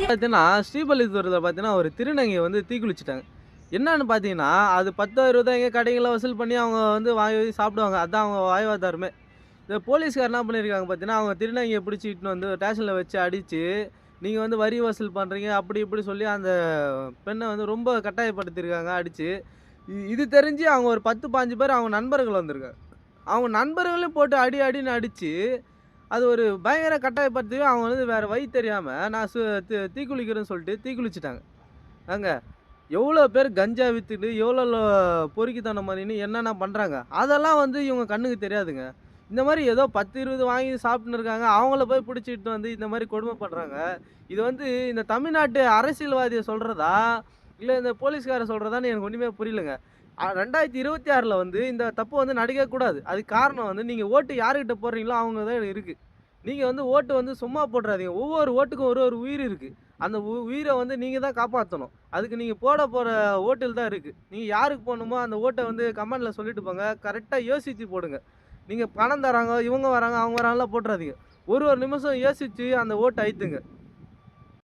பார்த்தீங்கன்னா, ஸ்ரீபல்லிபுத்தூர்ல பார்த்தீங்கன்னா, ஒரு திருநங்கைய வந்து தீக்குளிச்சுட்டாங்க. என்னான்னு பார்த்தீங்கன்னா, அது 10, 20 எங்க கடைங்கள்ல வசூல் பண்ணி அவங்க வந்து வாங்கி சாப்பிடுவாங்க. அதான் அவங்க வாழ்வாதாரமே. இந்த போலீஸ்காரர் என்ன பண்ணியிருக்காங்க பார்த்தீங்கன்னா, அவங்க திருநங்கைய பிடிச்சு இட்டுன்னு வந்து ஸ்டேஷன்ல வச்சு அடிச்சு, நீங்க வந்து வரி வசூல் பண்றீங்க, அப்படி இப்படி சொல்லி அந்த பெண்ண வந்து ரொம்ப கட்டாயப்படுத்தியிருக்காங்க அடிச்சு. இது தெரிஞ்சு அவங்க ஒரு 10, 15 பேர் அவங்க நண்பர்கள் வந்திருக்காங்க. அவங்க நண்பர்களையும் போட்டு அடி அடின்னு அடிச்சு, அது ஒரு பயங்கர கட்டாயப்படுத்தி அவங்க வந்து வேற வழி தெரியாம நான் தீக்குளிக்கிறேன்னு சொல்லிட்டு தீக்குளிச்சுட்டாங்க. ஏங்க எவ்வளோ பேர் கஞ்சா வித்துட்டு, எவ்வளோ பொறுக்கித்தனம் பண்ணின்னு என்னென்ன பண்றாங்க. அதெல்லாம் வந்து இவங்க கண்ணுக்கு தெரியாதுங்க. இந்த மாரி ஏதோ 10, 20 வாங்கி சாப்பிட்டுன்னு இருக்காங்க. அவங்கள போய் புடிச்சிட்டு வந்து இந்த மாரி கொடுமை பண்றாங்க. இது வந்து இந்த தமிழ்நாட்டு அரசியல்வாதிய சொல்றதா? இல்ல இந்த போலீஸ்காரர் சொல்றதான்னு எனக்கு ஒண்ணுமே புரியலங்க. 2026ல வந்து இந்த தப்பு வந்து நடக்கவே கூடாது. அதுக்கு காரணம் வந்து நீங்க ஓட்டு யார்கிட்ட போடுறீங்களோ அவங்க தான் இருக்கு. நீங்க வந்து ஓட்டு வந்து சும்மா போட்றாதீங்க. ஒவ்வொரு ஓட்டுக்கும் ஒரு ஒரு உயிர் இருக்கு. அந்த உயிர வந்து நீங்க தான் காப்பாத்தணும். அதுக்கு நீங்க போட போற ஓட்டில் தான் இருக்கு. நீங்க யாருக்கு போடணுமோ அந்த ஓட்ட வந்து கமெண்ட்ல சொல்லிட்டு போங்க. கரெக்ட்டா யோசிச்சு போடுங்க. நீங்க பணம் தராங்க, இவங்க வராங்க, அவங்க வராங்கலாம் போட்றாதீங்க. ஒரு ஒரு நிமிஷம் யோசிச்சு அந்த ஓட்ட அழுத்துங்க.